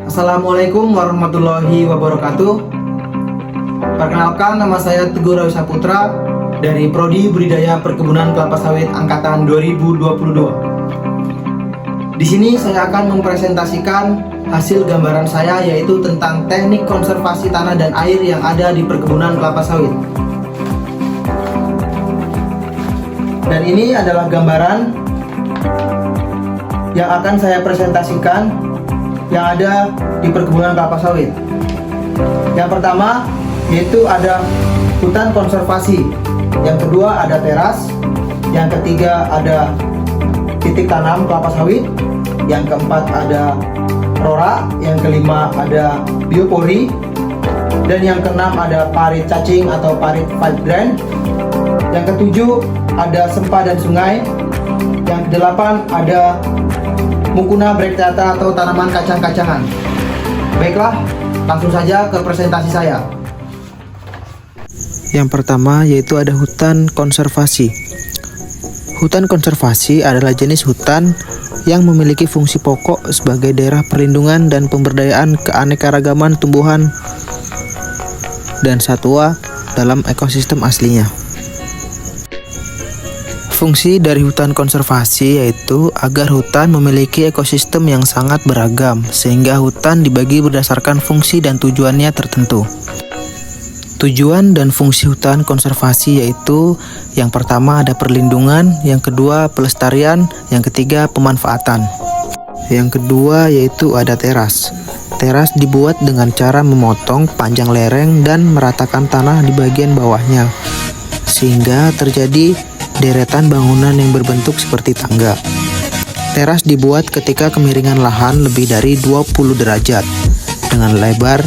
Assalamualaikum warahmatullahi wabarakatuh. Perkenalkan, nama saya Teguh Rawi Saputra dari Prodi Budidaya Perkebunan Kelapa Sawit Angkatan 2022. Di sini saya akan mempresentasikan hasil gambaran saya, yaitu tentang teknik konservasi tanah dan air yang ada di perkebunan kelapa sawit. Dan ini adalah gambaran yang akan saya presentasikan yang ada di perkebunan kelapa sawit. Yang pertama yaitu ada hutan konservasi, yang kedua ada teras, yang ketiga ada titik tanam kelapa sawit, yang keempat ada rora, yang kelima ada biopori, dan yang keenam ada parit cacing atau parit field drain, yang ketujuh ada sempah dan sungai, yang kedelapan ada mucuna bracteata atau tanaman kacang-kacangan. Baiklah, langsung saja ke presentasi saya. Yang pertama yaitu ada hutan konservasi. Hutan konservasi adalah jenis hutan yang memiliki fungsi pokok sebagai daerah perlindungan dan pemberdayaan keanekaragaman tumbuhan dan satwa dalam ekosistem aslinya. Fungsi dari hutan konservasi yaitu agar hutan memiliki ekosistem yang sangat beragam, sehingga hutan dibagi berdasarkan fungsi dan tujuannya tertentu. Tujuan dan fungsi hutan konservasi yaitu yang pertama ada perlindungan, yang kedua pelestarian, yang ketiga pemanfaatan. Yang kedua yaitu ada teras. Teras dibuat dengan cara memotong panjang lereng dan meratakan tanah di bagian bawahnya, sehingga terjadi deretan bangunan yang berbentuk seperti tangga. Teras dibuat ketika kemiringan lahan lebih dari 20 derajat dengan lebar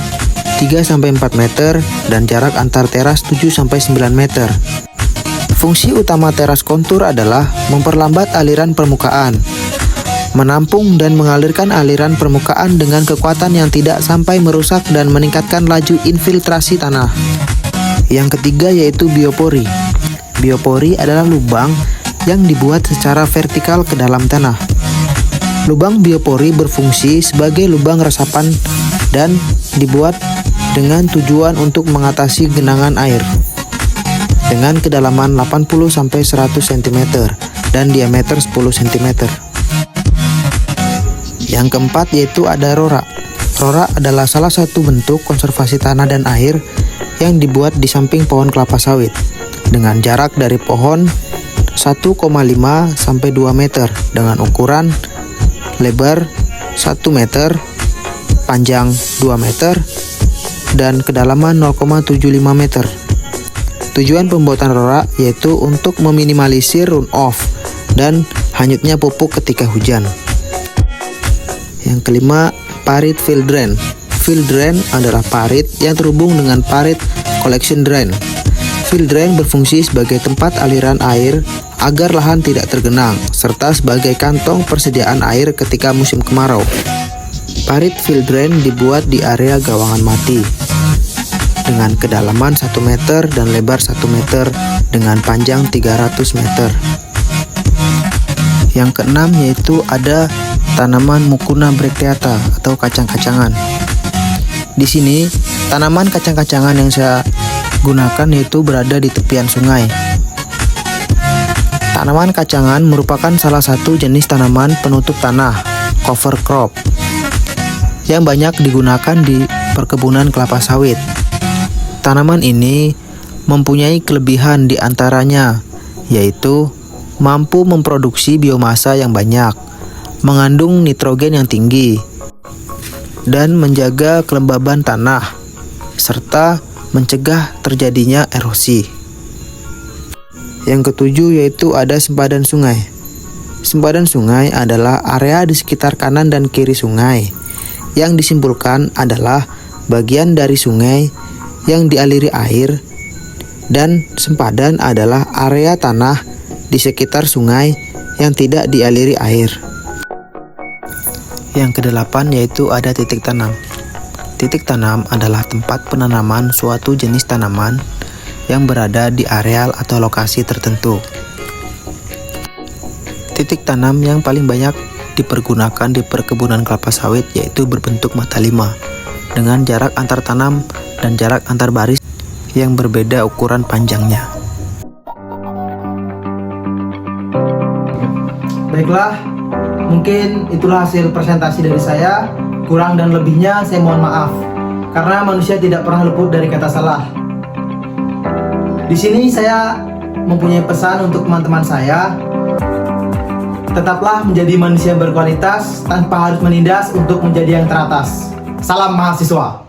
3-4 meter dan jarak antar teras 7-9 meter. Fungsi utama teras kontur adalah memperlambat aliran permukaan, menampung dan mengalirkan aliran permukaan dengan kekuatan yang tidak sampai merusak dan meningkatkan laju infiltrasi tanah. Yang ketiga yaitu biopori. Biopori adalah lubang yang dibuat secara vertikal ke dalam tanah. Lubang biopori berfungsi sebagai lubang resapan dan dibuat dengan tujuan untuk mengatasi genangan air dengan kedalaman 80-100 cm dan diameter 10 cm. Yang keempat yaitu ada rora. Rora adalah salah satu bentuk konservasi tanah dan air yang dibuat di samping pohon kelapa sawit dengan jarak dari pohon 1,5 sampai 2 meter dengan ukuran lebar 1 meter, panjang 2 meter, dan kedalaman 0,75 meter. Tujuan pembuatan rora yaitu untuk meminimalisir runoff dan hanyutnya pupuk ketika hujan. Yang kelima, parit field drain. Field drain adalah parit yang terhubung dengan parit collection drain. Field drain berfungsi sebagai tempat aliran air agar lahan tidak tergenang, serta sebagai kantong persediaan air ketika musim kemarau. Parit field drain dibuat di area gawangan mati dengan kedalaman 1 meter dan lebar 1 meter dengan panjang 300 meter. Yang keenam yaitu ada tanaman mucuna bracteata atau kacang-kacangan. Di sini tanaman kacang-kacangan yang saya gunakan yaitu berada di tepian sungai. Tanaman kacangan merupakan salah satu jenis tanaman penutup tanah, cover crop, yang banyak digunakan di perkebunan kelapa sawit. Tanaman ini mempunyai kelebihan di antaranya, yaitu mampu memproduksi biomasa yang banyak, mengandung nitrogen yang tinggi, dan menjaga kelembaban tanah, serta mencegah terjadinya erosi. Yang ketujuh yaitu ada sempadan sungai. Sempadan sungai adalah area di sekitar kanan dan kiri sungai. Yang disimpulkan adalah bagian dari sungai yang dialiri air, dan sempadan adalah area tanah di sekitar sungai yang tidak dialiri air. Yang kedelapan yaitu ada titik tanam. Titik tanam adalah tempat penanaman suatu jenis tanaman yang berada di areal atau lokasi tertentu. Titik tanam yang paling banyak dipergunakan di perkebunan kelapa sawit, yaitu berbentuk mata 5 dengan jarak antar tanam dan jarak antar baris yang berbeda ukuran panjangnya. Baiklah, mungkin itulah hasil presentasi dari saya. Kurang dan lebihnya saya mohon maaf, karena manusia tidak pernah luput dari kata salah. Di sini saya mempunyai pesan untuk teman-teman saya. Tetaplah menjadi manusia yang berkualitas tanpa harus menindas untuk menjadi yang teratas. Salam mahasiswa.